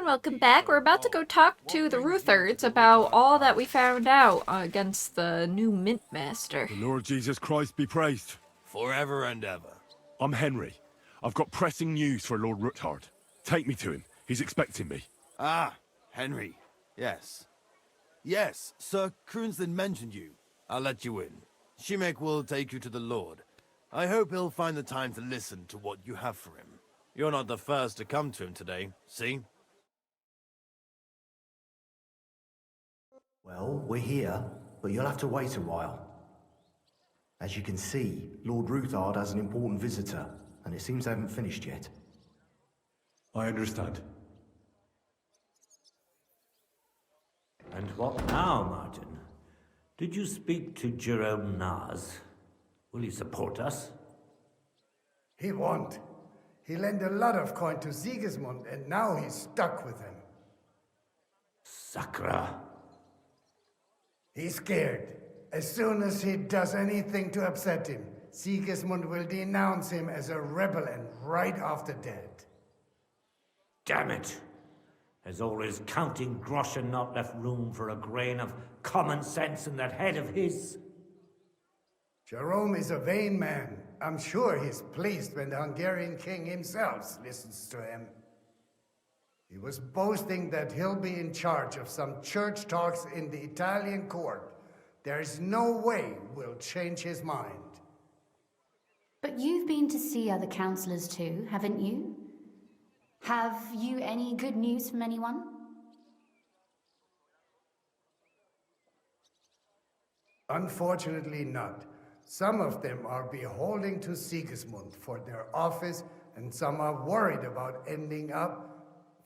welcome back. We're about to go talk to the Ruthards about all that we found out against the new Mint Master. The Lord Jesus Christ be praised. Forever and ever. I'm Henry. I've got pressing news for Lord Ruthard. Take me to him. He's expecting me. Ah, Henry. Yes. Yes, Sir Kroonslin mentioned you. I'll let you in. Shimek will take you to the Lord. I hope he'll find the time to listen to what you have for him. You're not the first to come to him today, see? Well, we're here, but you'll have to wait a while. As you can see, Lord Ruthard has an important visitor, and it seems they haven't finished yet. I understand. And what now, Martin? Did you speak to Jerome Naz? Will he support us? He won't. He lent a lot of coin to Sigismund, and now he's stuck with him. Sakra. He's scared. As soon as he does anything to upset him, Sigismund will denounce him as a rebel and right off the dead. Damn it! Has all his counting groschen not left room for a grain of common sense in that head of his? Jerome is a vain man. I'm sure he's pleased when the Hungarian king himself listens to him. He was boasting that he'll be in charge of some church talks in the Italian court. There is no way we'll change his mind. But you've been to see other councillors too, haven't you? Have you any good news from anyone? Unfortunately not. Some of them are beholden to Sigismund for their office, and some are worried about ending up,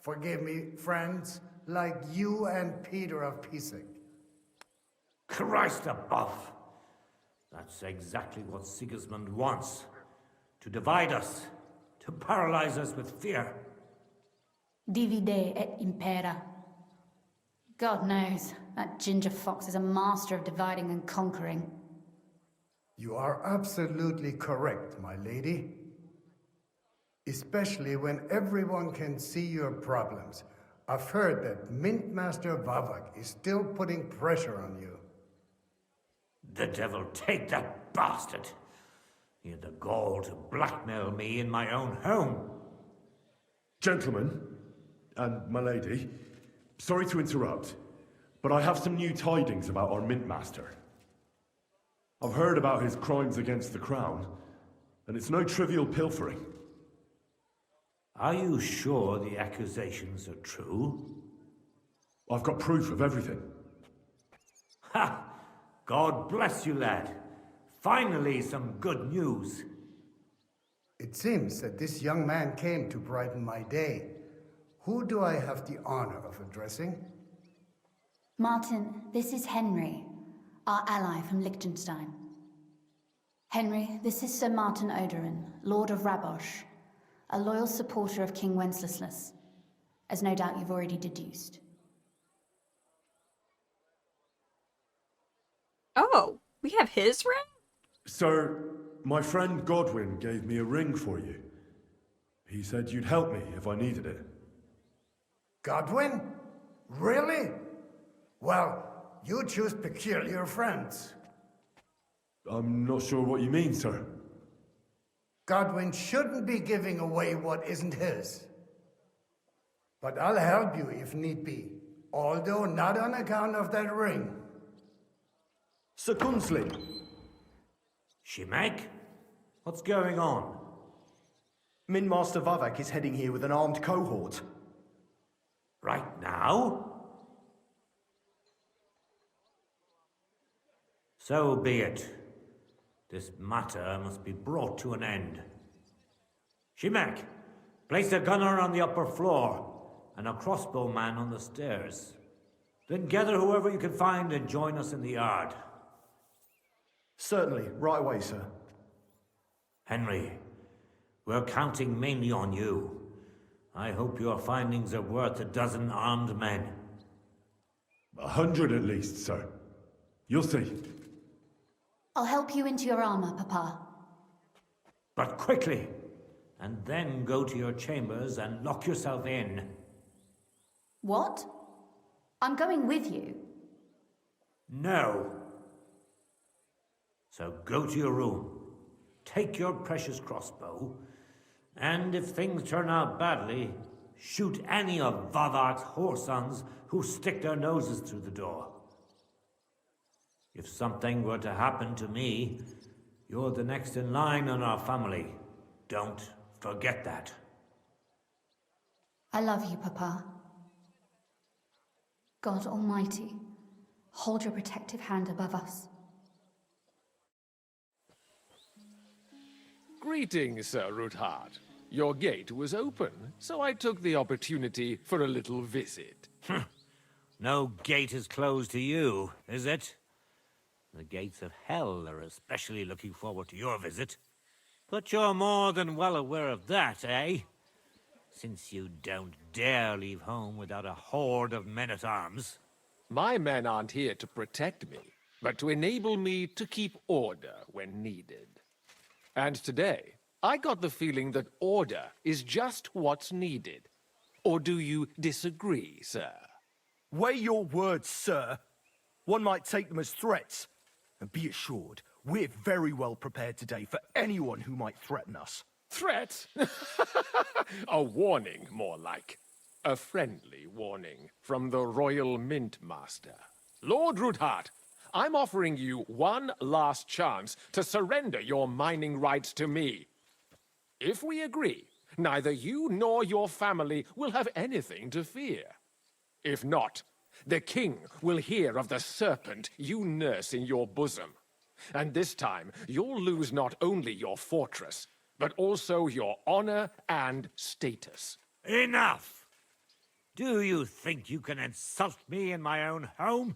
forgive me, friends, like you and Peter of Pisek. Christ above! That's exactly what Sigismund wants. To divide us, to paralyze us with fear. Divide et impera. God knows, that ginger fox is a master of dividing and conquering. You are absolutely correct, my lady. Especially when everyone can see your problems. I've heard that Mint Master Vavak is still putting pressure on you. The devil take that bastard! He had the gall to blackmail me in my own home. Gentlemen, and my lady, sorry to interrupt, but I have some new tidings about our Mint Master. I've heard about his crimes against the crown, and it's no trivial pilfering. Are you sure the accusations are true? I've got proof of everything. Ha! God bless you, lad. Finally, some good news. It seems that this young man came to brighten my day. Who do I have the honor of addressing? Martin, this is Henry, our ally from Liechtenstein. Henry, this is Sir Martin Odorin, Lord of Rabosh, a loyal supporter of King Wenceslas, as no doubt you've already deduced. Oh, we have his ring? Sir, my friend Godwin gave me a ring for you. He said you'd help me if I needed it. Godwin? Really? Well, you choose peculiar friends. I'm not sure what you mean, sir. Godwin shouldn't be giving away what isn't his. But I'll help you if need be, although not on account of that ring. Sir Kunslin! Shimek? What's going on? Mint Master Vavak is heading here with an armed cohort. Right now? So be it. This matter must be brought to an end. Shimek, place a gunner on the upper floor and a crossbowman on the stairs. Then gather whoever you can find and join us in the yard. Certainly, right away, sir. Henry, we're counting mainly on you. I hope your findings are worth a dozen armed men. 100 at least, sir. You'll see. I'll help you into your armor, Papa. But quickly, and then go to your chambers and lock yourself in. What? I'm going with you. No. So go to your room, take your precious crossbow, and if things turn out badly, shoot any of Vavark's whoresons who stick their noses through the door. If something were to happen to me, you're the next in line in our family. Don't forget that. I love you, Papa. God Almighty, hold your protective hand above us. Greetings, Sir Ruthard. Your gate was open, so I took the opportunity for a little visit. No gate is closed to you, is it? The gates of hell are especially looking forward to your visit. But you're more than well aware of that, eh? Since you don't dare leave home without a horde of men-at-arms. My men aren't here to protect me, but to enable me to keep order when needed. And today, I got the feeling that order is just what's needed. Or do you disagree, sir? Weigh your words, sir. One might take them as threats. And be assured, we're very well prepared today for anyone who might threaten us. Threat? A warning, more like. A friendly warning from the Royal Mint Master. Lord Ruthard, I'm offering you one last chance to surrender your mining rights to me. If we agree, neither you nor your family will have anything to fear. If not, the king will hear of the serpent you nurse in your bosom. And this time, you'll lose not only your fortress, but also your honor and status. Enough! Do you think you can insult me in my own home?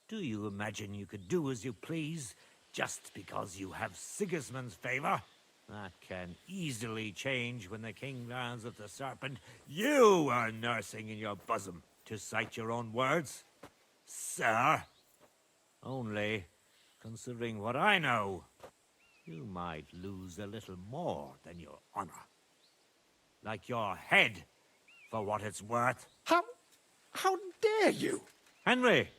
Do you imagine you could do as you please, just because you have Sigismund's favor? That can easily change when the king learns of the serpent you are nursing in your bosom, to cite your own words, sir. Only, considering what I know, you might lose a little more than your honor. Like your head, for what it's worth. How dare you? Henry,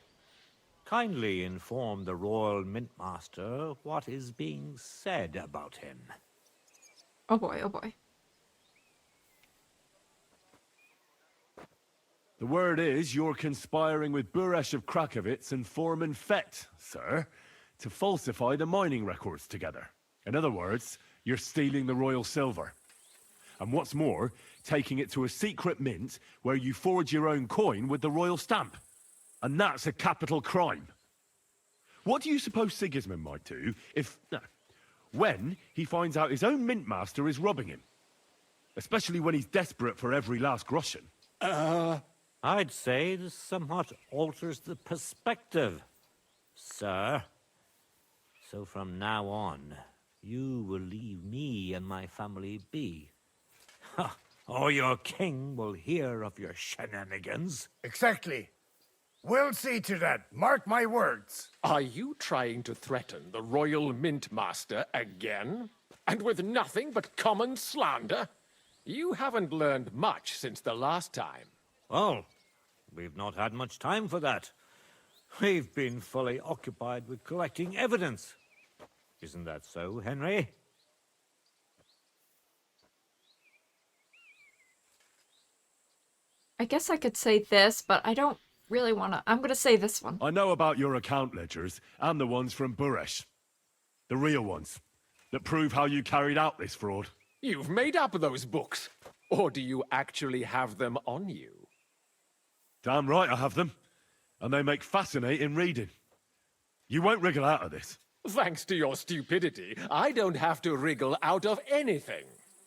kindly inform the Royal Mintmaster what is being said about him. Oh boy, oh boy. The word is you're conspiring with Buresh of Krakowitz and Foreman Fett, sir, to falsify the mining records together. In other words, you're stealing the royal silver. And what's more, taking it to a secret mint where you forge your own coin with the royal stamp. And that's a capital crime. What do you suppose Sigismund might do if... when he finds out his own mint master is robbing him? Especially when he's desperate for every last groschen. I'd say this somewhat alters the perspective, sir. So from now on, you will leave me and my family be. Or your king will hear of your shenanigans. Exactly. We'll see to that. Mark my words. Are you trying to threaten the Royal Mint Master again? And with nothing but common slander? You haven't learned much since the last time. Well, we've not had much time for that. We've been fully occupied with collecting evidence. Isn't that so, Henry? I guess I could say this, but I don't really want to. I'm going to say this one. I know about your account ledgers and the ones from Buresh. The real ones that prove how you carried out this fraud. You've made up those books. Or do you actually have them on you? Damn right I have them. And they make fascinating reading. You won't wriggle out of this. Thanks to your stupidity, I don't have to wriggle out of anything.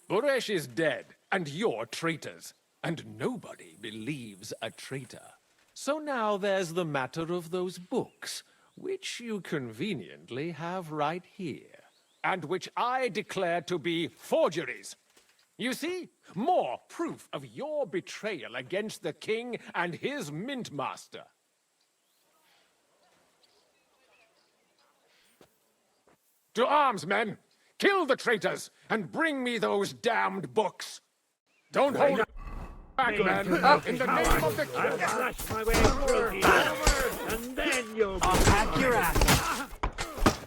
Buresh is dead, and you're traitors. And nobody believes a traitor. So now there's the matter of those books, which you conveniently have right here, and which I declare to be forgeries. You see, more proof of your betrayal against the king and his mint master. To arms, men! Kill the traitors, and bring me those damned books! Don't hold... back, man. Oh. In the name of the I'll king. slash my way through here, and then you'll pack your ass.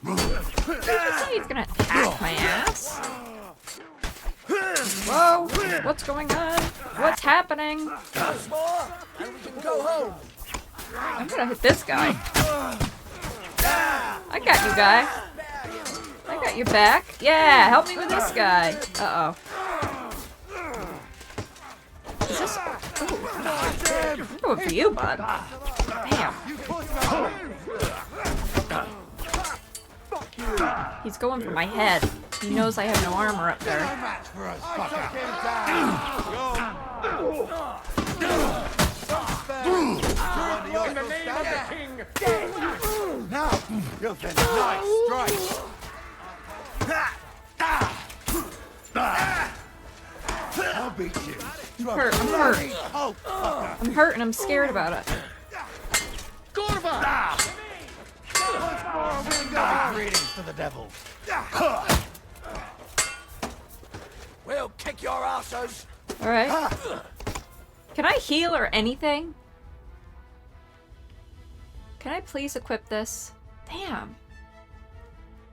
Did you say he's gonna attack my ass? Whoa! What's going on? What's happening? I'm gonna hit this guy. I got you, guy. I got your back. Yeah, help me with this guy. Uh-oh. Is this... Ooh. I'm going for you, bud. Damn. He's going for my head. He knows I have no armor up there. In the name of the king. Now, you'll get a nice strike. I'll beat you. I'm hurt. Oh, fucker. I'm hurt and I'm scared about it. Gorba! Greetings to the devil. We'll kick your asses. Alright. Can I heal or anything? Can I please equip this? Damn.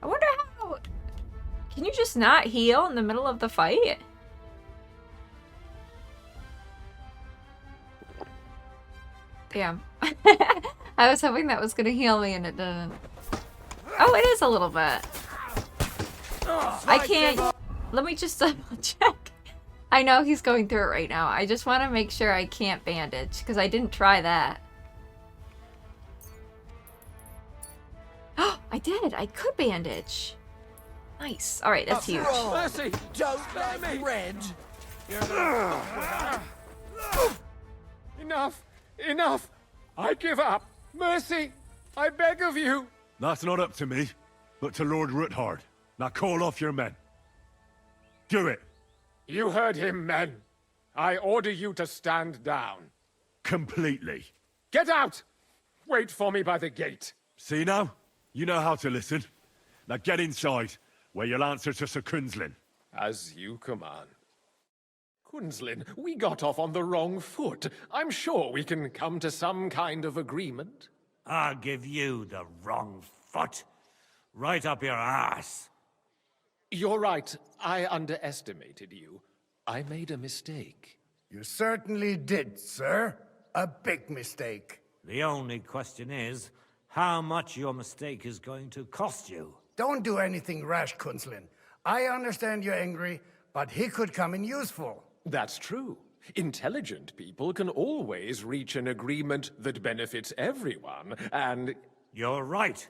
I wonder how... Can you just not heal in the middle of the fight? Damn. I was hoping that was gonna heal me and it didn't. Oh, it is a little bit. I can't... Let me just double check. I know he's going through it right now. I just want to make sure I can't bandage, because I didn't try that. Oh, I did! I could bandage! Nice. Alright, that's huge. Mercy! Don't let me red. Enough! Enough! I give up! Mercy! I beg of you! That's not up to me, but to Lord Ruthard. Now call off your men. Do it. You heard him, men. I order you to stand down. Completely. Get out! Wait for me by the gate. See now? You know how to listen. Now get inside, where you'll answer to Sir Kunzlin. As you command. Kunzlin, we got off on the wrong foot. I'm sure we can come to some kind of agreement. I'll give you the wrong foot. Right up your ass. You're right. I underestimated you. I made a mistake. You certainly did, sir. A big mistake. The only question is, how much your mistake is going to cost you. Don't do anything rash, Kunzlin. I understand you're angry, but he could come in useful. That's true. Intelligent people can always reach an agreement that benefits everyone, and... You're right.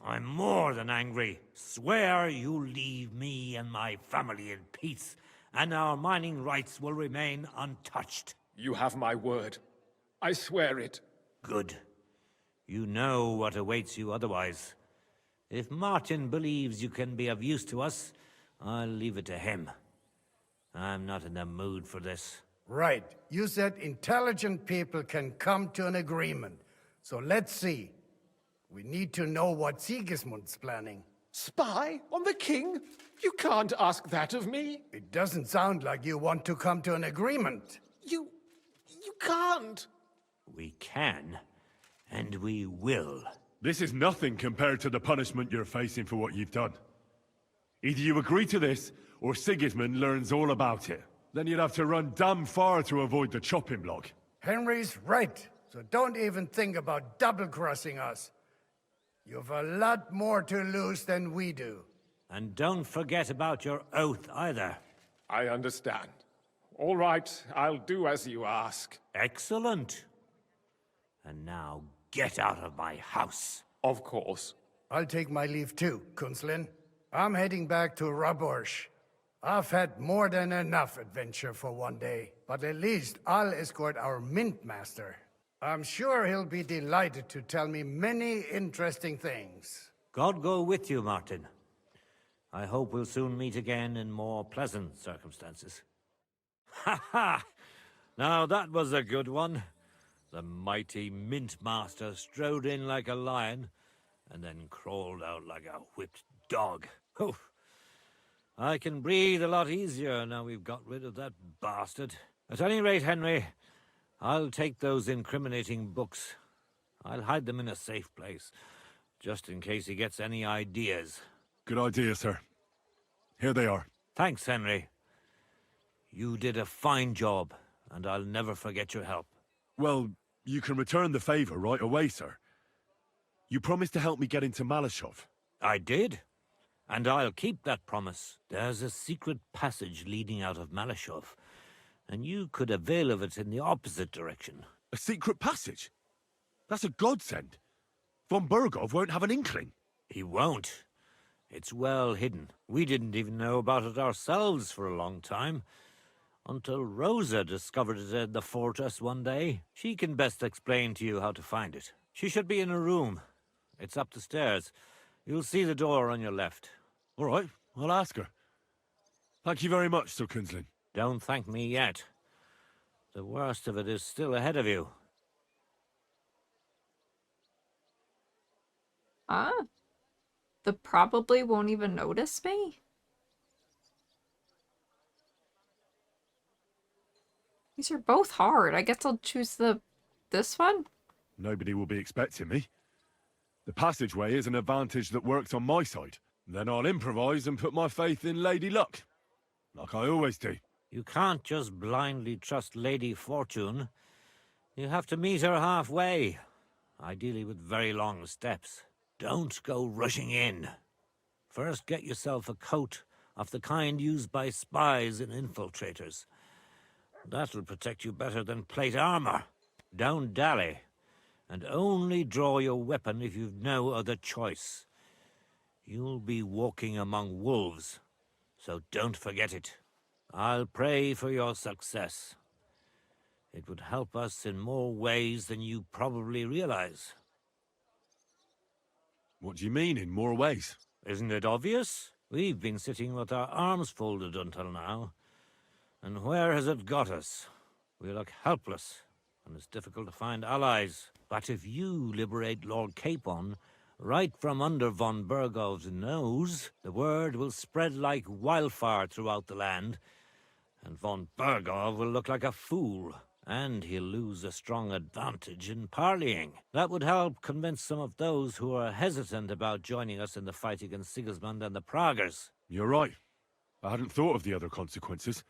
I'm more than angry. Swear you leave me and my family in peace, and our mining rights will remain untouched. You have my word. I swear it. Good. You know what awaits you otherwise. If Martin believes you can be of use to us, I'll leave it to him. I'm not in the mood for this. Right. You said intelligent people can come to an agreement. So let's see. We need to know what Sigismund's planning. Spy on the king? You can't ask that of me. It doesn't sound like you want to come to an agreement. You can't. We can, and we will. This is nothing compared to the punishment you're facing for what you've done. Either you agree to this, or Sigismund learns all about it. Then you'd have to run damn far to avoid the chopping block. Henry's right. So don't even think about double-crossing us. You've a lot more to lose than we do. And don't forget about your oath either. I understand. All right, I'll do as you ask. Excellent. And now get out of my house. Of course. I'll take my leave too, Kunzlin. I'm heading back to Raborsh. I've had more than enough adventure for one day, but at least I'll escort our Mint Master. I'm sure he'll be delighted to tell me many interesting things. God go with you, Martin. I hope we'll soon meet again in more pleasant circumstances. Ha ha! Now that was a good one. The mighty Mint Master strode in like a lion, and then crawled out like a whipped dog. Oof. I can breathe a lot easier now we've got rid of that bastard. At any rate, Henry, I'll take those incriminating books. I'll hide them in a safe place, just in case he gets any ideas. Good idea, sir. Here they are. Thanks, Henry. You did a fine job, and I'll never forget your help. Well, you can return the favor right away, sir. You promised to help me get into Malashov. I did, and I'll keep that promise. There's a secret passage leading out of Malashov, and you could avail of it in the opposite direction. A secret passage? That's a godsend. Von Bergov won't have an inkling. He won't. It's well hidden. We didn't even know about it ourselves for a long time, until Rosa discovered it in the fortress one day. She can best explain to you how to find it. She should be in her room. It's up the stairs. You'll see the door on your left. All right, I'll ask her. Thank you very much, Sir Kunzlin. Don't thank me yet. The worst of it is still ahead of you. Ah. The probably won't even notice me? These are both hard. I guess I'll choose this one? Nobody will be expecting me. The passageway is an advantage that works on my side. Then I'll improvise and put my faith in Lady Luck. Like I always do. You can't just blindly trust Lady Fortune. You have to meet her halfway, ideally with very long steps. Don't go rushing in. First get yourself a coat of the kind used by spies and infiltrators. That'll protect you better than plate armor. Don't dally, and only draw your weapon if you've no other choice. You'll be walking among wolves, so don't forget it. I'll pray for your success. It would help us in more ways than you probably realize. What do you mean, in more ways? Isn't it obvious? We've been sitting with our arms folded until now. And where has it got us? We look helpless, and it's difficult to find allies. But if you liberate Lord Capon, right from under von Bergov's nose, the word will spread like wildfire throughout the land, and von Bergov will look like a fool. And he'll lose a strong advantage in parleying. That would help convince some of those who are hesitant about joining us in the fight against Sigismund and the Praguers. You're right. I hadn't thought of the other consequences.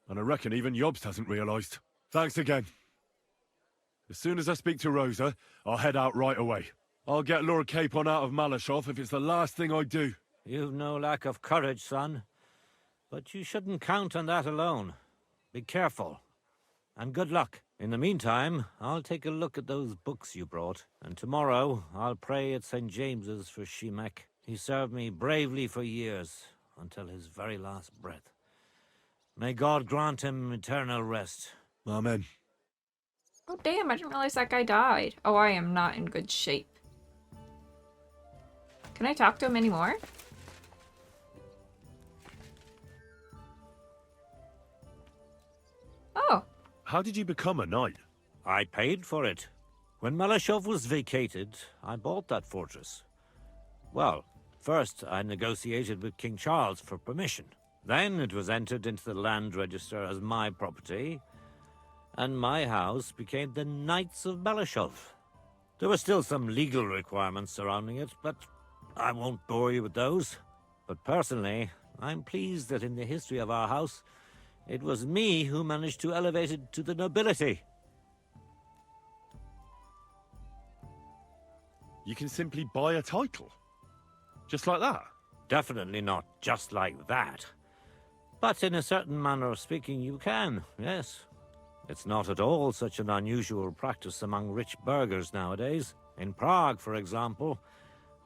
And I reckon even Jobst hasn't realized. Thanks again. As soon as I speak to Rosa, I'll head out right away. I'll get Lord Capon out of Malashov if it's the last thing I do. You've no lack of courage, son. But you shouldn't count on that alone. Be careful. And good luck. In the meantime, I'll take a look at those books you brought, and tomorrow I'll pray at St. James's for Shimek. He served me bravely for years, until his very last breath. May God grant him eternal rest. Amen. Oh damn, I didn't realize that guy died. Oh, I am not in good shape. Can I talk to him anymore? Oh. How did you become a knight? I paid for it. When Malashov was vacated, I bought that fortress. Well, first I negotiated with King Charles for permission. Then it was entered into the land register as my property, and my house became the Knights of Malashov. There were still some legal requirements surrounding it, but I won't bore you with those. But personally, I'm pleased that in the history of our house, it was me who managed to elevate it to the nobility. You can simply buy a title? Just like that? Definitely not just like that. But in a certain manner of speaking, you can, yes. It's not at all such an unusual practice among rich burghers nowadays. In Prague, for example,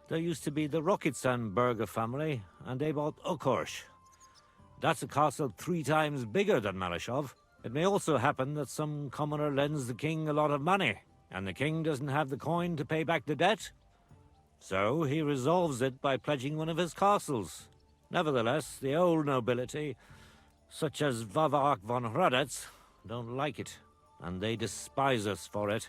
there used to be the Rokitsan burgher family, and they bought Okorsh. That's a castle 3 times bigger than Malashov. It may also happen that some commoner lends the king a lot of money, and the king doesn't have the coin to pay back the debt. So he resolves it by pledging one of his castles. Nevertheless, the old nobility, such as Vavark von Hradec, don't like it, and they despise us for it.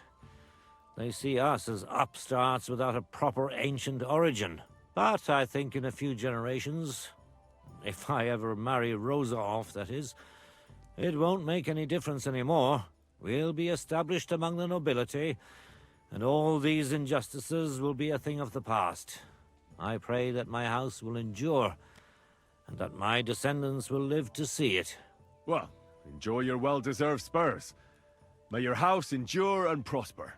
They see us as upstarts without a proper ancient origin. But I think in a few generations, if I ever marry Rosa off, that is, It won't make any difference anymore. We'll be established among the nobility, and all these injustices will be a thing of the past. I pray that my house will endure, and that my descendants will live to see it. Well, enjoy your well-deserved spurs. May your house endure and prosper.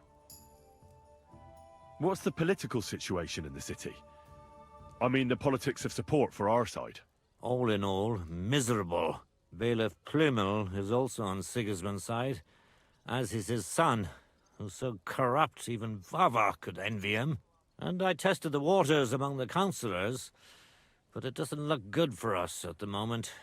What's the political situation in the city? I mean, the politics of support for our side. All in all, miserable. Bailiff Plymel is also on Sigismund's side, as is his son, who's so corrupt even Vava could envy him. And I tested the waters among the councillors, but it doesn't look good for us at the moment.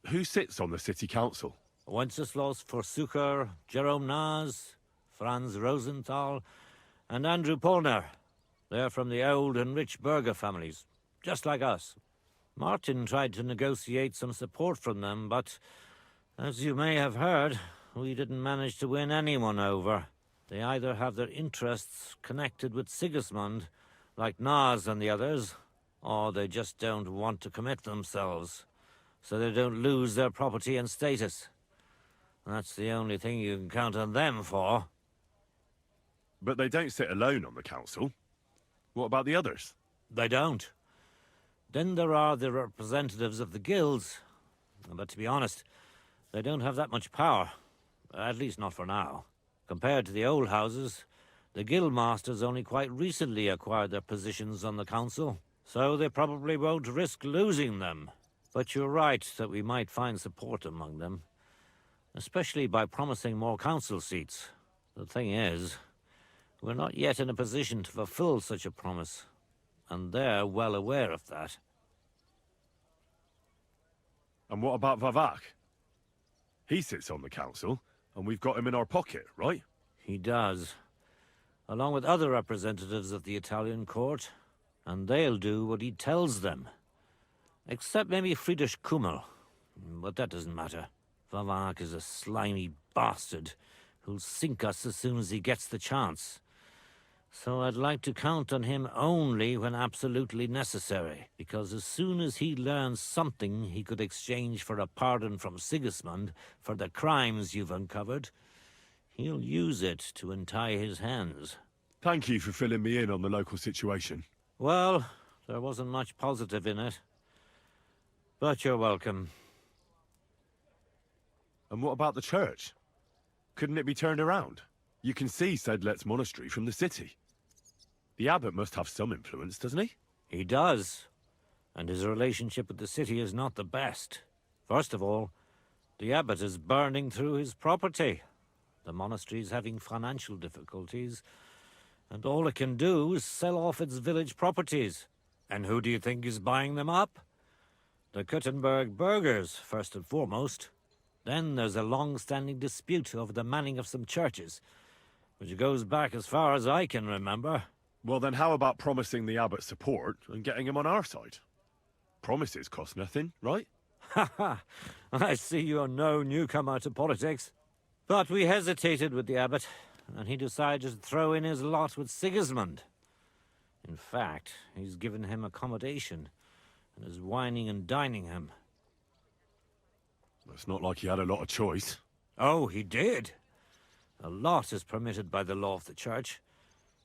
Who sits on the city council? Wenceslas Forsucher, Jerome Naz, Franz Rosenthal, and Andrew Polner. They're from the old and rich burgher families, just like us. Martin tried to negotiate some support from them, but as you may have heard, we didn't manage to win anyone over. They either have their interests connected with Sigismund, like Naz and the others, or they just don't want to commit themselves, so they don't lose their property and status. That's the only thing you can count on them for. But they don't sit alone on the council. What about the others? They don't. Then there are the representatives of the guilds. But to be honest, they don't have that much power. At least not for now. Compared to the old houses, the guild masters only quite recently acquired their positions on the council, so they probably won't risk losing them. But you're right that we might find support among them, especially by promising more council seats. The thing is, we're not yet in a position to fulfill such a promise, and they're well aware of that. And what about Vavak? He sits on the council, and we've got him in our pocket, right? He does, along with other representatives of the Italian court, and they'll do what he tells them. Except maybe Friedrich Kummel, but that doesn't matter. Vavak is a slimy bastard who'll sink us as soon as he gets the chance. So I'd like to count on him only when absolutely necessary, because as soon as he learns something he could exchange for a pardon from Sigismund for the crimes you've uncovered, he'll use it to untie his hands. Thank you for filling me in on the local situation. Well, there wasn't much positive in it. But you're welcome. And what about the church? Couldn't it be turned around? You can see Sedlet's monastery from the city. The abbot must have some influence, doesn't he? He does. And his relationship with the city is not the best. First of all, the abbot is burning through his property. The monastery's having financial difficulties, and all it can do is sell off its village properties. And who do you think is buying them up? The Kuttenberg burghers, first and foremost. Then there's a long-standing dispute over the manning of some churches, which goes back as far as I can remember. Well, then how about promising the abbot support and getting him on our side? Promises cost nothing, right? Ha ha! I see you're no newcomer to politics. But we hesitated with the abbot, and he decided to throw in his lot with Sigismund. In fact, he's given him accommodation, and is wining and dining him. It's not like he had a lot of choice. Oh, he did. A lot is permitted by the law of the church,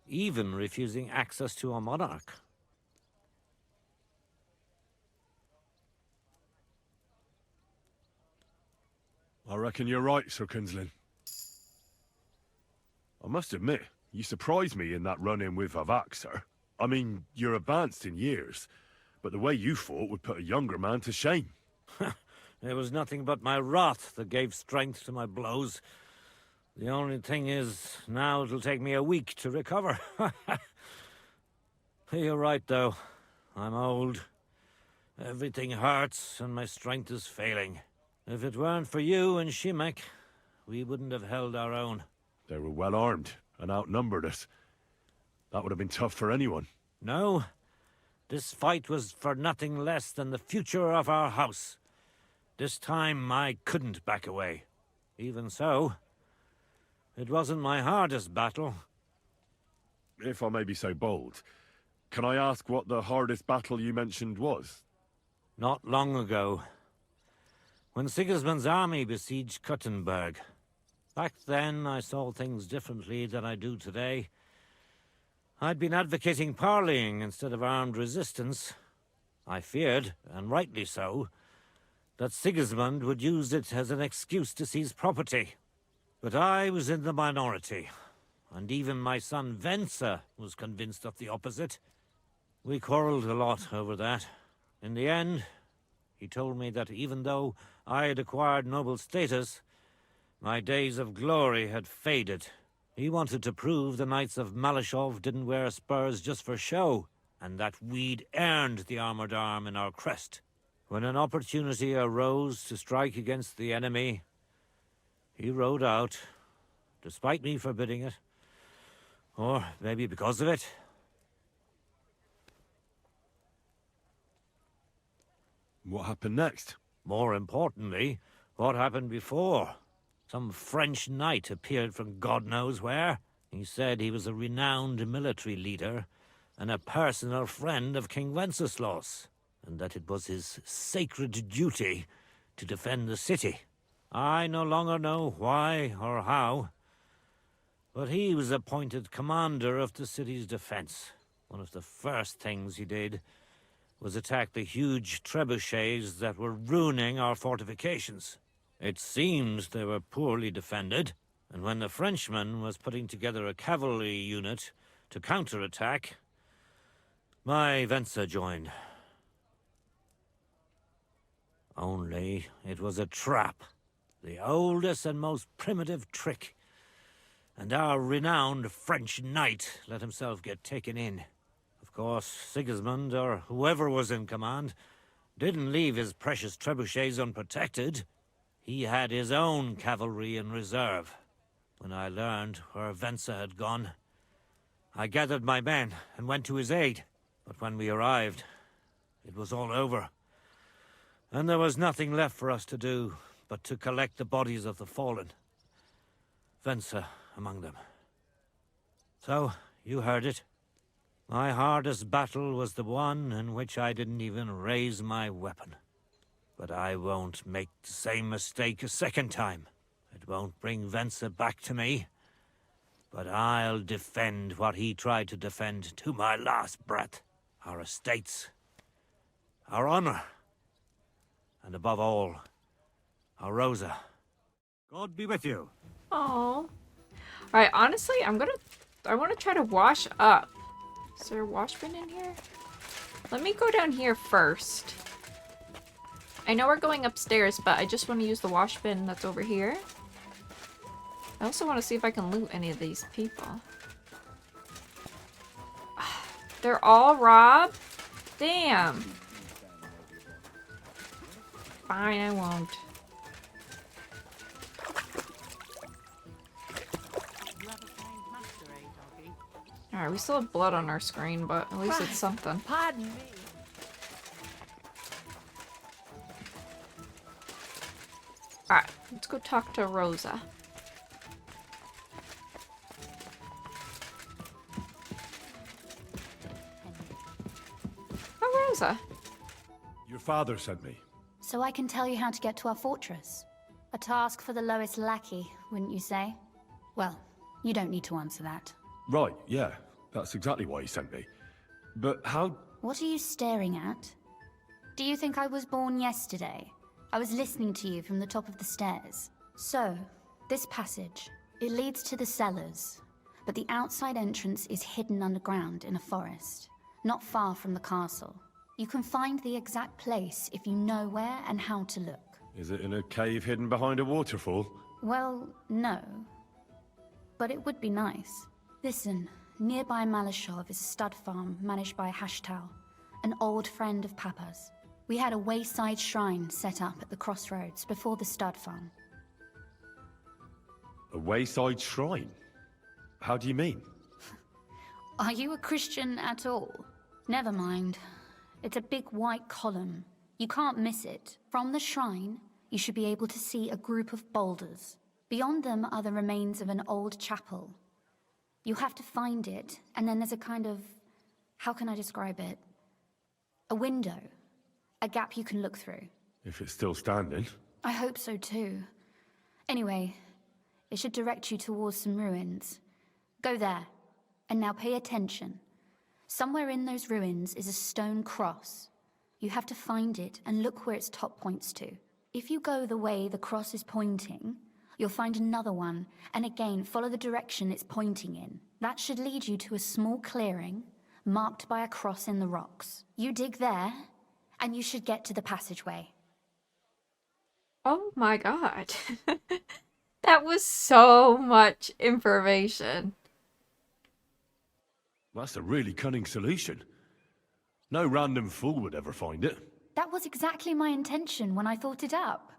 even refusing access to a monarch. I reckon you're right, Sir Kinslin. I must admit, you surprised me in that run-in with Vavak, sir. I mean, you're advanced in years, but the way you fought would put a younger man to shame. It was nothing but my wrath that gave strength to my blows. The only thing is, now it'll take me a week to recover. You're right, though. I'm old. Everything hurts, and my strength is failing. If it weren't for you and Shimek, we wouldn't have held our own. They were well armed and outnumbered us. That would have been tough for anyone. No. This fight was for nothing less than the future of our house. This time I couldn't back away. Even so, it wasn't my hardest battle. If I may be so bold, can I ask what the hardest battle you mentioned was? Not long ago, when Sigismund's army besieged Kuttenberg. Back then, I saw things differently than I do today. I'd been advocating parleying instead of armed resistance. I feared, and rightly so, that Sigismund would use it as an excuse to seize property. But I was in the minority, and even my son Venser was convinced of the opposite. We quarreled a lot over that. In the end, he told me that even though I had acquired noble status, my days of glory had faded. He wanted to prove the Knights of Malashov didn't wear spurs just for show, and that we'd earned the armored arm in our crest. When an opportunity arose to strike against the enemy, he rode out, despite me forbidding it. Or maybe because of it. What happened next? More importantly, what happened before? Some French knight appeared from God knows where. He said he was a renowned military leader and a personal friend of King Wenceslas, and that it was his sacred duty to defend the city. I no longer know why or how, but he was appointed commander of the city's defense. One of the first things he did was attack the huge trebuchets that were ruining our fortifications. It seems they were poorly defended, and when the Frenchman was putting together a cavalry unit to counterattack, my Venser joined. Only it was a trap, the oldest and most primitive trick, and our renowned French knight let himself get taken in. Of course, Sigismund, or whoever was in command, didn't leave his precious trebuchets unprotected. He had his own cavalry in reserve. When I learned where Venser had gone, I gathered my men and went to his aid. But when we arrived, it was all over. And there was nothing left for us to do but to collect the bodies of the fallen. Venser among them. So, you heard it. My hardest battle was the one in which I didn't even raise my weapon. But I won't make the same mistake a second time. It won't bring Venser back to me. But I'll defend what he tried to defend to my last breath. Our estates, our honor, and above all, our Rosa. God be with you. Oh. Alright, honestly, I want to try to wash up. Is there a wash bin in here? Let me go down here first. I know we're going upstairs, but I just want to use the wash bin that's over here. I also want to see if I can loot any of these people. They're all robbed? Damn. Fine, I won't. Alright, we still have blood on our screen, but at least it's something. Pardon me. Alright, let's go talk to Rosa. Oh, Rosa. Your father sent me. So I can tell you how to get to our fortress. A task for the lowest lackey, wouldn't you say? Well, you don't need to answer that. Right, yeah. That's exactly why he sent me. But how... What are you staring at? Do you think I was born yesterday? I was listening to you from the top of the stairs. So, this passage, it leads to the cellars, but the outside entrance is hidden underground in a forest, not far from the castle. You can find the exact place if you know where and how to look. Is it in a cave hidden behind a waterfall? Well, no. But it would be nice. Listen, nearby Malashov is a stud farm managed by Hashtal, an old friend of Papa's. We had a wayside shrine set up at the crossroads before the stud farm. A wayside shrine? How do you mean? Are you a Christian at all? Never mind. It's a big white column. You can't miss it. From the shrine, you should be able to see a group of boulders. Beyond them are the remains of an old chapel. You have to find it, and then there's a kind of... how can I describe it? A window. A gap you can look through. If it's still standing. I hope so too. Anyway, it should direct you towards some ruins. Go there. And now pay attention. Somewhere in those ruins is a stone cross. You have to find it and look where its top points to. If you go the way the cross is pointing, you'll find another one, and again follow the direction it's pointing in. That should lead you to a small clearing, marked by a cross in the rocks. You dig there, and you should get to the passageway. Oh my god. That was so much information. That's a really cunning solution. No random fool would ever find it. That was exactly my intention when I thought it up.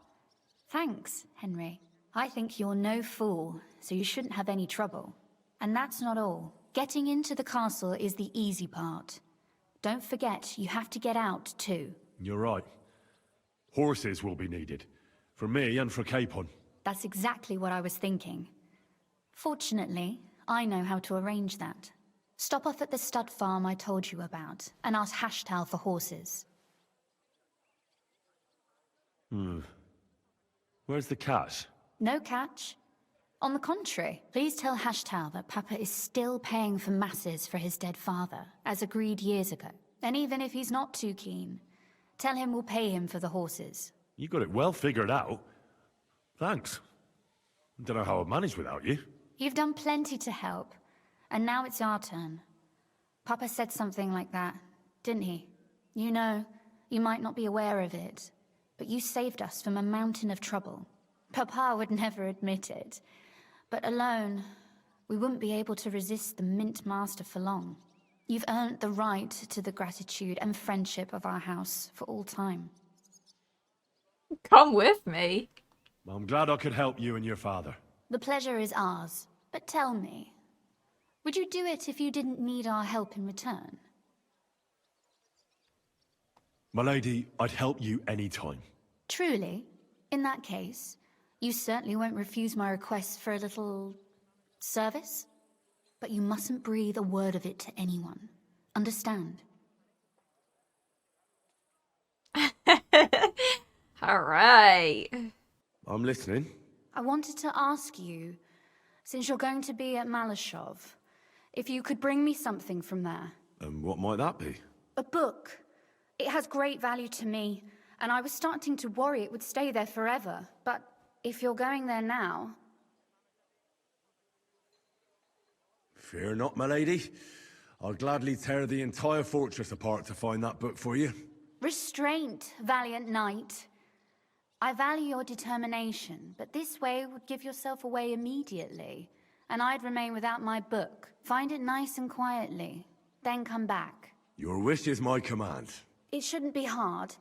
Thanks, Henry. I think you're no fool, so you shouldn't have any trouble. And that's not all. Getting into the castle is the easy part. Don't forget, you have to get out too. You're right. Horses will be needed. For me and for Capon. That's exactly what I was thinking. Fortunately, I know how to arrange that. Stop off at the stud farm I told you about, and ask Hashtal for horses. Where's the catch? No catch. On the contrary, please tell Hashtal that Papa is still paying for masses for his dead father, as agreed years ago. And even if he's not too keen, tell him we'll pay him for the horses. You got it well figured out. Thanks. Don't know how I'd manage without you. You've done plenty to help, and now it's our turn. Papa said something like that, didn't he? You know, you might not be aware of it, but you saved us from a mountain of trouble. Papa would never admit it, but alone, we wouldn't be able to resist the Mint Master for long. You've earned the right to the gratitude and friendship of our house for all time. Come with me. I'm glad I could help you and your father. The pleasure is ours, but tell me, would you do it if you didn't need our help in return? My lady, I'd help you any time. Truly? In that case, you certainly won't refuse my request for a little service? But you mustn't breathe a word of it to anyone. Understand? All right. I'm listening. I wanted to ask you, since you're going to be at Malashov, if you could bring me something from there. And what might that be? A book. It has great value to me, and I was starting to worry it would stay there forever. But if you're going there now... Fear not, my lady. I'll gladly tear the entire fortress apart to find that book for you. Restraint, valiant knight. I value your determination, but this way would give yourself away immediately, and I'd remain without my book. Find it nice and quietly, then come back. Your wish is my command. It shouldn't be hard.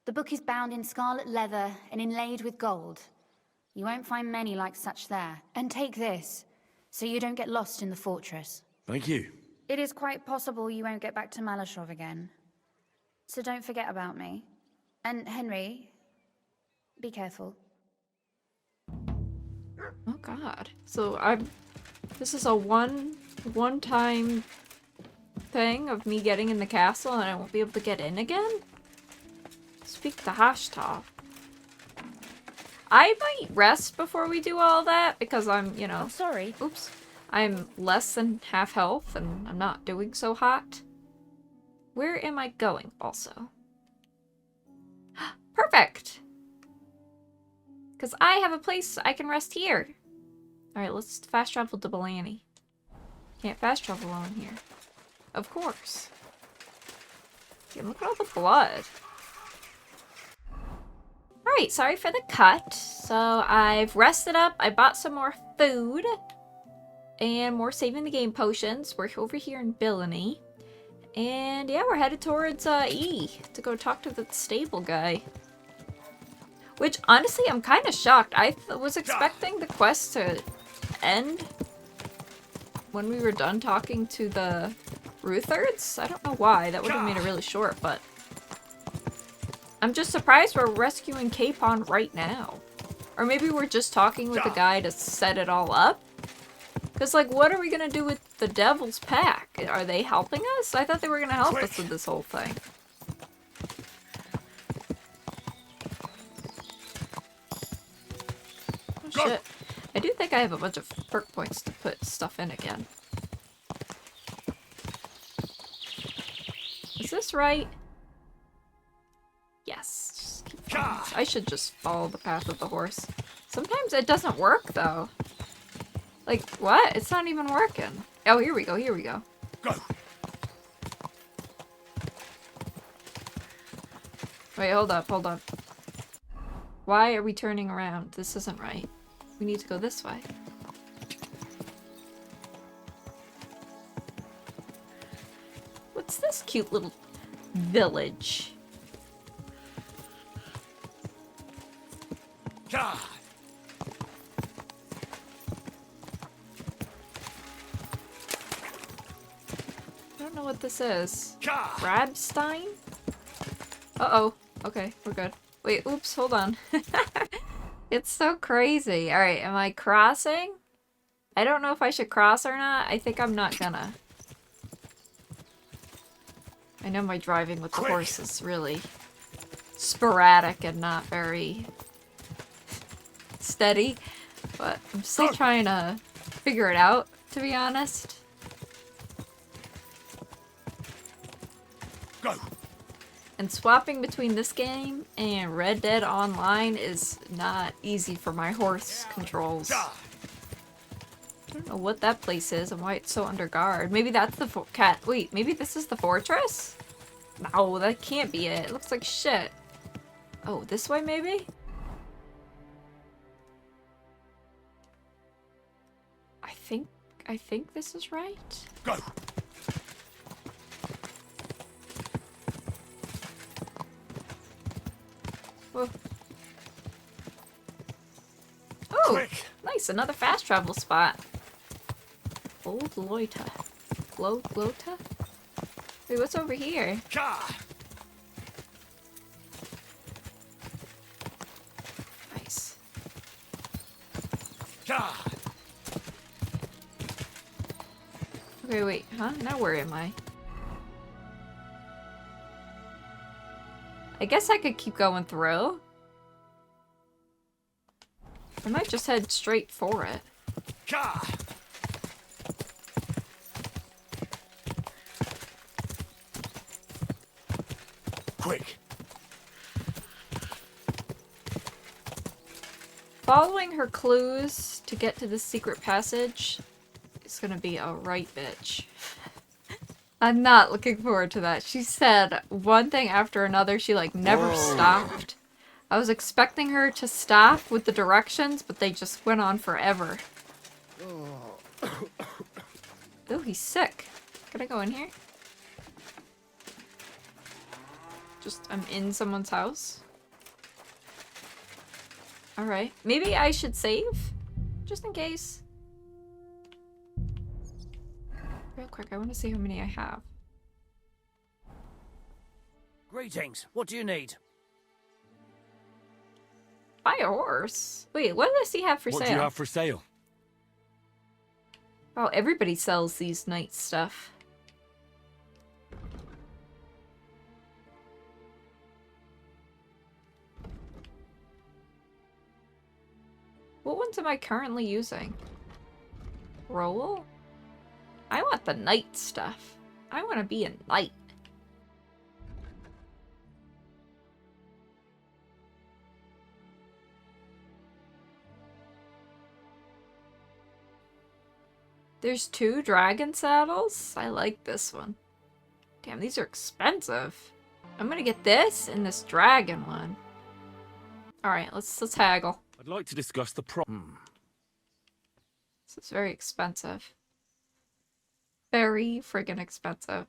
The book is bound in scarlet leather and inlaid with gold. You won't find many like such there. And take this, so you don't get lost in the fortress. Thank you. It is quite possible you won't get back to Malashov again. So don't forget about me. And Henry, be careful. Oh god. So this is a one-time thing of me getting in the castle and I won't be able to get in again? Speak to Hashtal. I might rest before we do all that because I'm, you know... Oh, sorry. Oops. I'm less than half health and I'm not doing so hot. Where am I going also? Perfect! Because I have a place I can rest here. Alright, let's fast travel to Bellany. Can't fast travel on here. Of course. Yeah, look at all the blood. Alright, sorry for the cut. So I've rested up, I bought some more food. And more saving the game potions. We're over here in Bellany. And yeah, we're headed towards E to go talk to the stable guy. Which, honestly, I'm kind of shocked. I was expecting the quest to end when we were done talking to the Ruthards. I don't know why. That would have made it really short, but... I'm just surprised we're rescuing Capon right now. Or maybe we're just talking with the guy to set it all up. Because, like, what are we gonna do with the Devil's Pack? Are they helping us? I thought they were gonna help us with this whole thing. shit. I do think I have a bunch of perk points to put stuff in again. Is this right? Yes. Just keep following this. I should just follow the path of the horse. Sometimes it doesn't work, though. Like, what? It's not even working. Oh, here we go, here we go. Go. Wait, hold up, hold up. Why are we turning around? This isn't right. We need to go this way. What's this cute little village? God. I don't know what this is. God. Radstein? Uh-oh. Okay, we're good. Wait, oops, hold on. It's so crazy. Alright, am I crossing? I don't know if I should cross or not. I think I'm not gonna. I know my driving with the horse is really sporadic and not very steady, but I'm still trying to figure it out, to be honest. Go. And swapping between this game and Red Dead Online is not easy for my horse controls. I don't know what that place is and why it's so under guard. Maybe that's the cat. Wait, maybe this is the fortress? No, that can't be it. It looks like shit. Oh, this way maybe? I think this is right. Go. Whoa. Oh, Quick. nice, another fast travel spot. Old Loita. Glota? Wait, what's over here? God. Nice. God. Okay, wait, huh? Now where am I? I guess I could keep going through. I might just head straight for it. God. Quick. Following her clues to get to the secret passage is gonna be a right bitch. I'm not looking forward to that. She said one thing after another. She like never stopped. I was expecting her to stop with the directions, but they just went on forever. Oh, he's sick. Can I go in here? I'm in someone's house. Alright. Maybe I should save? Just in case. Real quick, I want to see how many I have. Greetings. What do you need? Buy a horse? Wait, what does he have for sale? What do you have for sale? Oh, everybody sells these night stuff. What ones am I currently using? Roll? I want the night stuff. I want to be a knight. There's 2 dragon saddles? I like this one. Damn, these are expensive. I'm gonna get this and this dragon one. Alright, let's haggle. I'd like to discuss the problem. This is very expensive. Very friggin' expensive.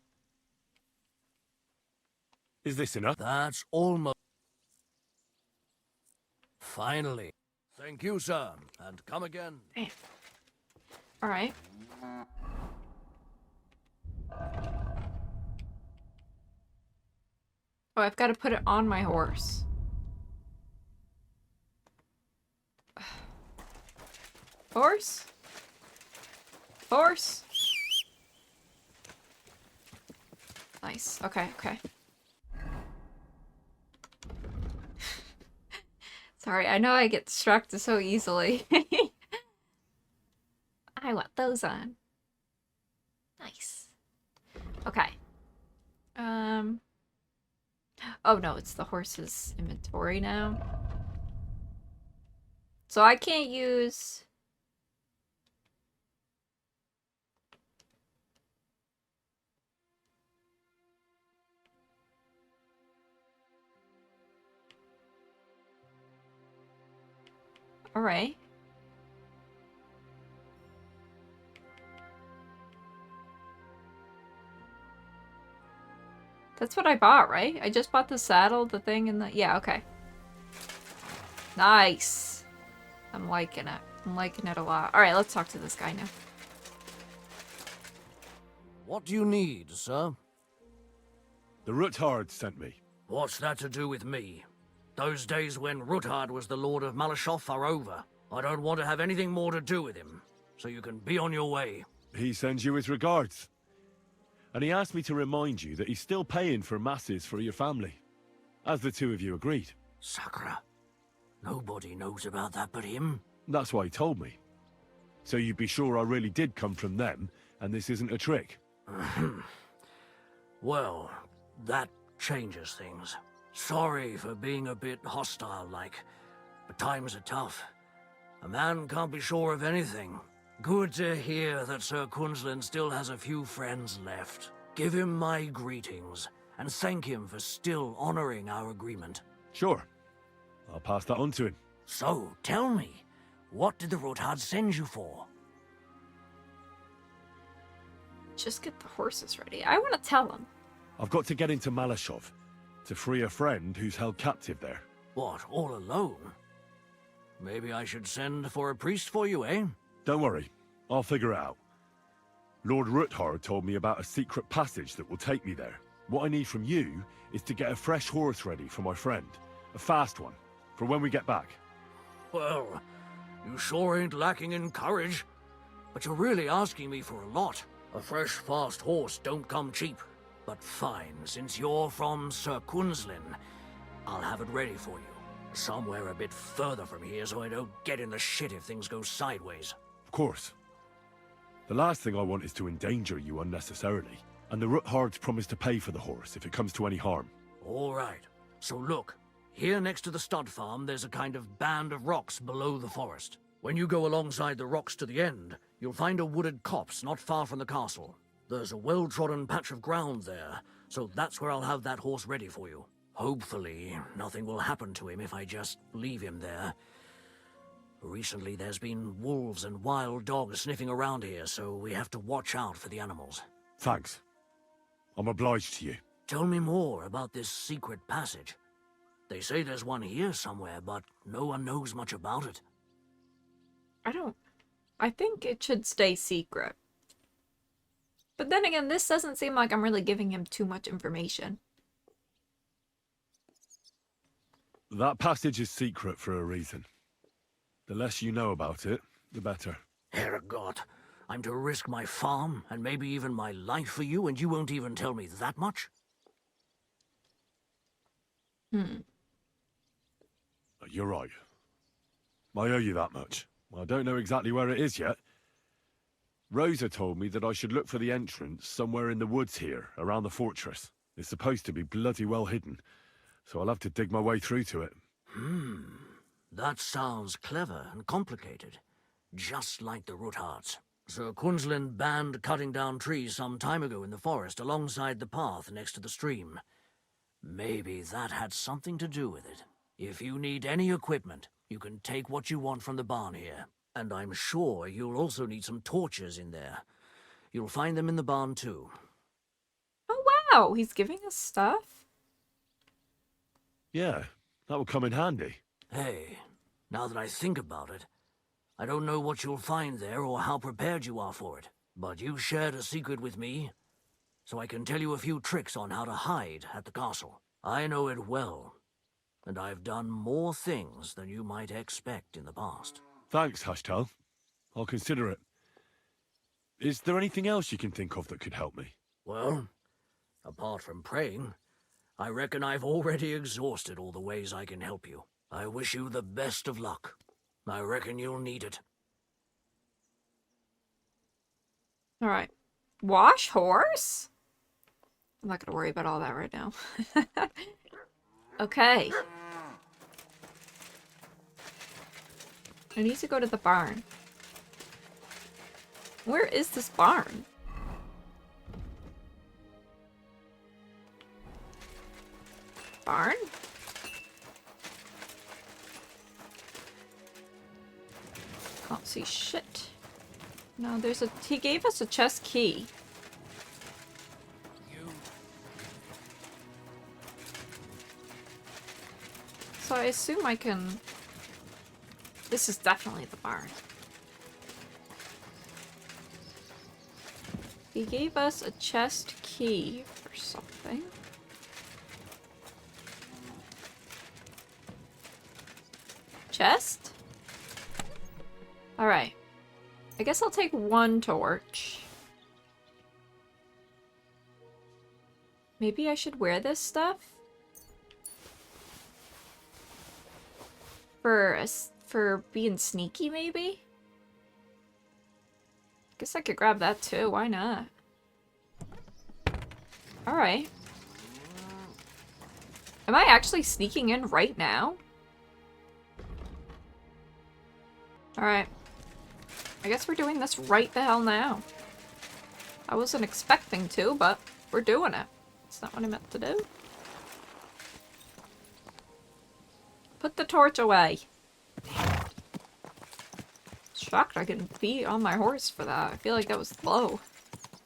Is this enough? That's almost... Finally. Thank you, sir. And come again. Damn. Alright. Oh, I've got to put it on my horse. Horse? Horse? Nice. Okay, okay. Sorry, I know I get distracted so easily. I want those on. Nice. Okay. Oh no, it's the horse's inventory now. So I can't use... Alright. That's what I bought, right? I just bought the saddle, the thing, and the... Yeah, okay. Nice. I'm liking it. I'm liking it a lot. Alright, let's talk to this guy now. What do you need, sir? The Ruthard sent me. What's that to do with me? Those days when Ruthard was the Lord of Malashoff are over. I don't want to have anything more to do with him, so you can be on your way. He sends you his regards. And he asked me to remind you that he's still paying for masses for your family, as the two of you agreed. Sakura. Nobody knows about that but him. That's why he told me. So you'd be sure I really did come from them, and this isn't a trick. Well, that changes things. Sorry for being a bit hostile-like, but times are tough. A man can't be sure of anything. Good to hear that Sir Quinlan still has a few friends left. Give him my greetings, and thank him for still honoring our agreement. Sure. I'll pass that on to him. So, tell me, what did the Ruthard send you for? Just get the horses ready. I want to tell him. I've got to get into Malashov, to free a friend who's held captive there. What, all alone? Maybe I should send for a priest for you, eh? Don't worry, I'll figure it out. Lord Ruthard told me about a secret passage that will take me there. What I need from you is to get a fresh horse ready for my friend. A fast one, for when we get back. Well, you sure ain't lacking in courage. But you're really asking me for a lot. A fresh, fast horse don't come cheap. But fine, since you're from Sir Quinlan, I'll have it ready for you. Somewhere a bit further from here so I don't get in the shit if things go sideways. Of course. The last thing I want is to endanger you unnecessarily. And the Ruthards promised to pay for the horse if it comes to any harm. All right. So look, here next to the stud farm there's a kind of band of rocks below the forest. When you go alongside the rocks to the end, you'll find a wooded copse not far from the castle. There's a well-trodden patch of ground there, so that's where I'll have that horse ready for you. Hopefully, nothing will happen to him if I just leave him there. Recently, there's been wolves and wild dogs sniffing around here, so we have to watch out for the animals. Thanks. I'm obliged to you. Tell me more about this secret passage. They say there's one here somewhere, but no one knows much about it. I think it should stay secret. But then again, this doesn't seem like I'm really giving him too much information. That passage is secret for a reason. The less you know about it, the better. Herregott, I'm to risk my farm and maybe even my life for you, and you won't even tell me that much? You're right. I owe you that much. I don't know exactly where it is yet. Rosa told me that I should look for the entrance somewhere in the woods here, around the fortress. It's supposed to be bloody well hidden, so I'll have to dig my way through to it. That sounds clever and complicated. Just like the Ruthards. Sir Quinlan banned cutting down trees some time ago in the forest alongside the path next to the stream. Maybe that had something to do with it. If you need any equipment, you can take what you want from the barn here. And I'm sure you'll also need some torches in there. You'll find them in the barn too. Oh wow, he's giving us stuff? Yeah, that will come in handy. Hey, now that I think about it, I don't know what you'll find there or how prepared you are for it. But you shared a secret with me, so I can tell you a few tricks on how to hide at the castle. I know it well, and I've done more things than you might expect in the past. Thanks, Hashtal. I'll consider it. Is there anything else you can think of that could help me? Well, apart from praying, I reckon I've already exhausted all the ways I can help you. I wish you the best of luck. I reckon you'll need it. Alright. Wash horse? I'm not gonna worry about all that right now. Okay. I need to go to the barn. Where is this barn? Barn? Can't see shit. No, there's a... He gave us a chest key. So I assume I can... This is definitely the barn. He gave us a chest key or something. Chest? Alright. I guess I'll take one torch. Maybe I should wear this stuff? For being sneaky, maybe? Guess I could grab that too, why not? Alright. Am I actually sneaking in right now? Alright. I guess we're doing this right the hell now. I wasn't expecting to, but we're doing it. It's not what I meant to do. Put the torch away. Shocked I can be on my horse for that. I feel like that was low.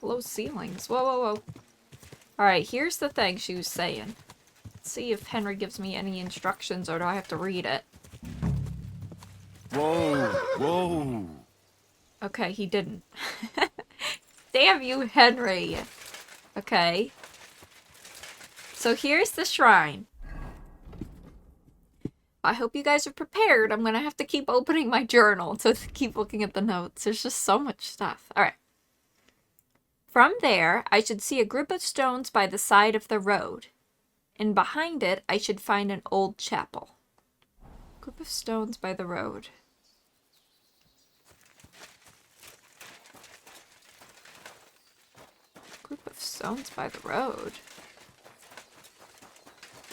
Low ceilings. Whoa, whoa, whoa. Alright, here's the thing she was saying. Let's see if Henry gives me any instructions or do I have to read it. Whoa, whoa. Okay, he didn't. Damn you, Henry. Okay. So here's the shrine. I hope you guys are prepared. I'm gonna have to keep opening my journal to keep looking at the notes. There's just so much stuff. Alright. From there, I should see a group of stones by the side of the road. And behind it, I should find an old chapel. Group of stones by the road. Group of stones by the road.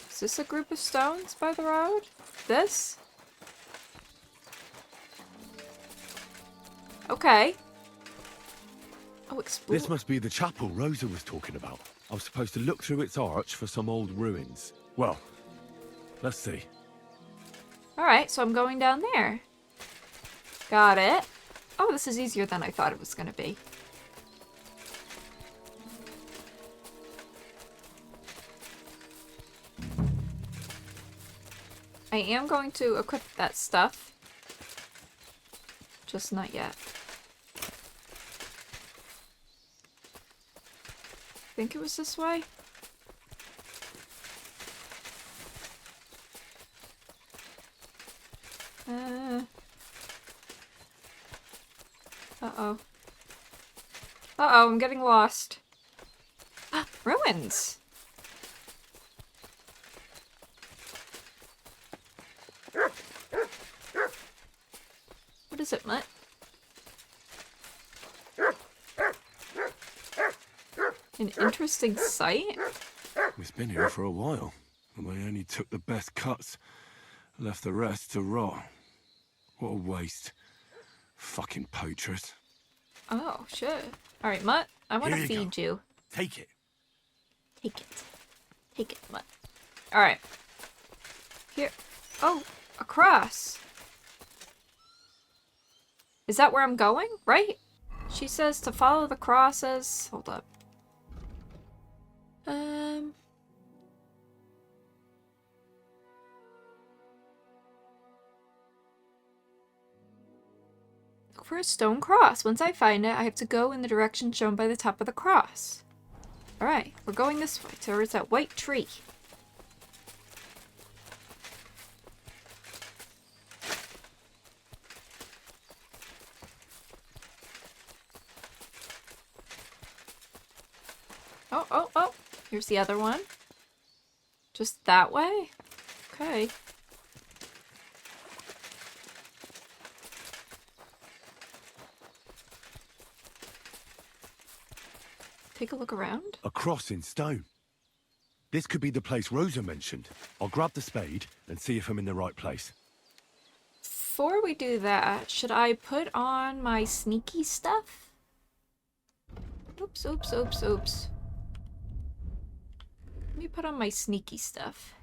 Is this a group of stones by the road? This? Okay. Oh, explore. This must be the chapel Rosa was talking about. I was supposed to look through its arch for some old ruins. Well, let's see. Alright, so I'm going down there. Got it. Oh, this is easier than I thought it was gonna be. I am going to equip that stuff. Just not yet. I think it was this way. Uh-oh. Uh-oh, I'm getting lost. Ruins! What is it, Mutt? An interesting sight? We've been here for a while, and we only took the best cuts, left the rest to rot. What a waste. Fucking poachers. Oh, shit. Alright, Mutt, I want to feed go. you. Take it. Take it. Take it, Mutt. Alright. Here. Oh, a cross. Is that where I'm going? Right? She says to follow the crosses. Hold up. Look for a stone cross. Once I find it, I have to go in the direction shown by the top of the cross. Alright, we're going this way, towards that white tree. Oh, oh, oh. Here's the other one. Just that way? Okay. take a look around? A cross in stone. This could be the place Rosa mentioned. I'll grab the spade and see if I'm in the right place. Before we do that, should I put on my sneaky stuff? Oops, oops, oops, oops. Let me put on my sneaky stuff.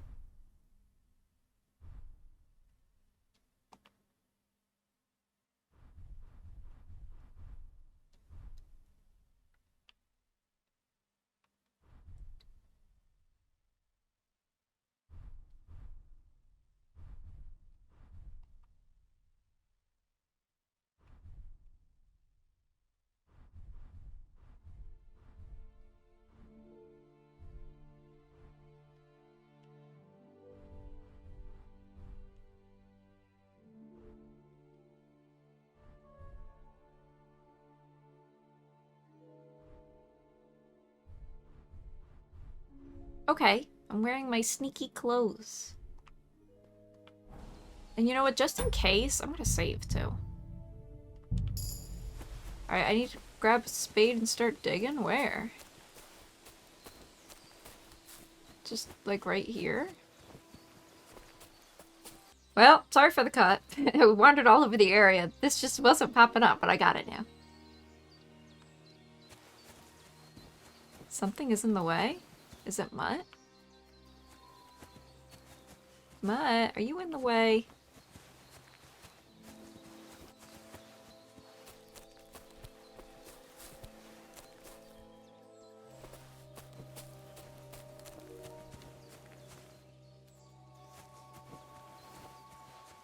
Okay, I'm wearing my sneaky clothes. And you know what, just in case, I'm gonna save too. Alright, I need to grab a spade and start digging. Where? Just like right here? Well, sorry for the cut. We wandered all over the area. This just wasn't popping up, but I got it now. Something is in the way? Is it Mutt? Mutt, are you in the way?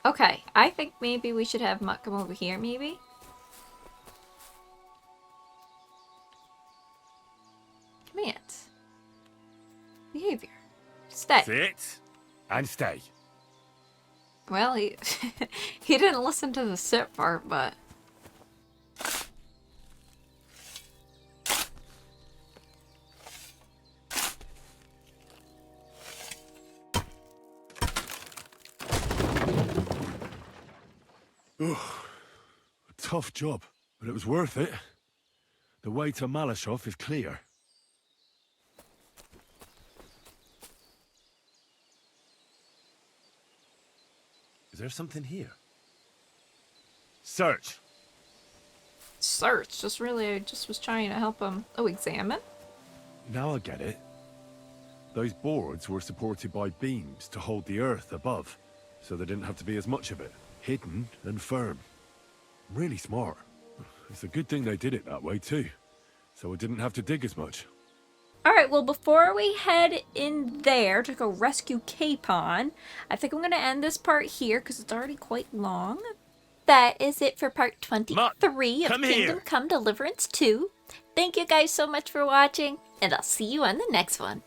Okay, I think maybe we should have Mutt come over here, maybe? Command. Behavior. Stay. Sit and stay. Well, he he didn't listen to the sit part, but A tough job, but it was worth it. The way to Malashov is clear. Is there something here? Search. search. Just really, I just was trying to help him. Oh, examine? Now I get it. Those boards were supported by beams to hold the earth above, so there didn't have to be as much of it. Hidden and firm. Really smart. It's a good thing they did it that way too, so I didn't have to dig as much. Alright, well, before we head in there to go rescue Capon, I think I'm going to end this part here because it's already quite long. That is it for part 23 of Kingdom Come Deliverance 2. Thank you guys so much for watching, and I'll see you on the next one.